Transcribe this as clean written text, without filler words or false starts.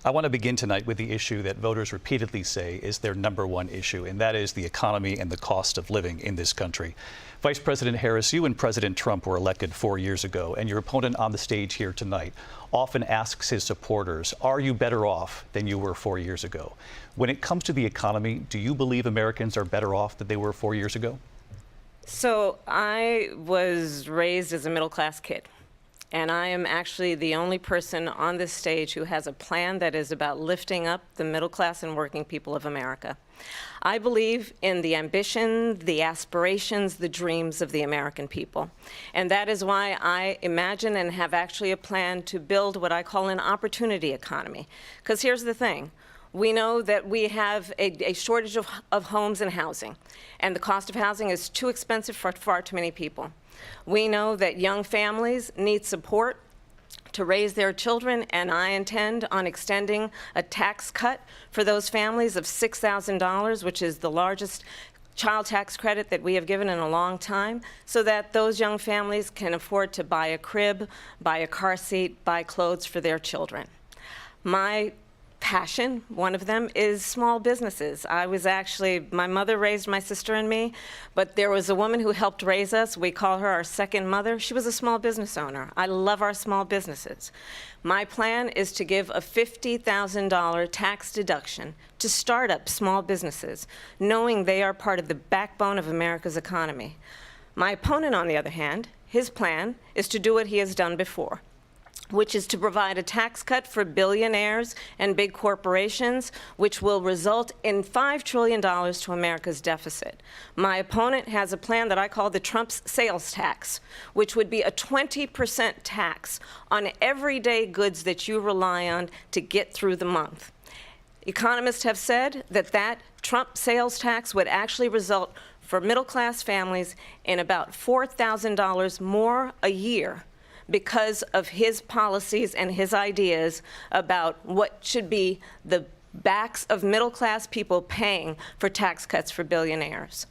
I want to begin tonight with the issue that voters repeatedly say is their #1 issue, and that is the economy and the cost of living in this country. Vice President Harris, you and President Trump were elected 4 years ago, and your opponent on the stage here tonight often asks his supporters, are you better off than you were 4 years ago? When it comes to the economy, do you believe Americans are better off than they were 4 years ago? So I was raised as a middle-class kid. And I am actually the only person on this stage who has a plan that is about lifting up the middle class and working people of America. I believe in the ambition, the aspirations, the dreams of the American people. And that is why I imagine and have actually a plan to build what I call an opportunity economy. Because here's the thing. We know that we have a shortage of homes and housing, and the cost of housing is too expensive for far too many people. We know that young families need support to raise their children, and I intend on extending a tax cut for those families of $6,000, which is the largest child tax credit that we have given in a long time, so that those young families can afford to buy a crib, buy a car seat, buy clothes for their children. My passion, one of them, is small businesses. My mother raised my sister and me, but there was a woman who helped raise us. We call her our second mother. She was a small business owner. I love our small businesses. My plan is to give a $50,000 tax deduction to start up small businesses, knowing they are part of the backbone of America's economy. My opponent, on the other hand, his plan is to do what he has done before, which is to provide a tax cut for billionaires and big corporations, which will result in $5 trillion to America's deficit. My opponent has a plan that I call the Trump's sales tax, which would be a 20% tax on everyday goods that you rely on to get through the month. Economists have said that Trump sales tax would actually result for middle-class families in about $4,000 more a year, because of his policies and his ideas about what should be the backs of middle-class people paying for tax cuts for billionaires.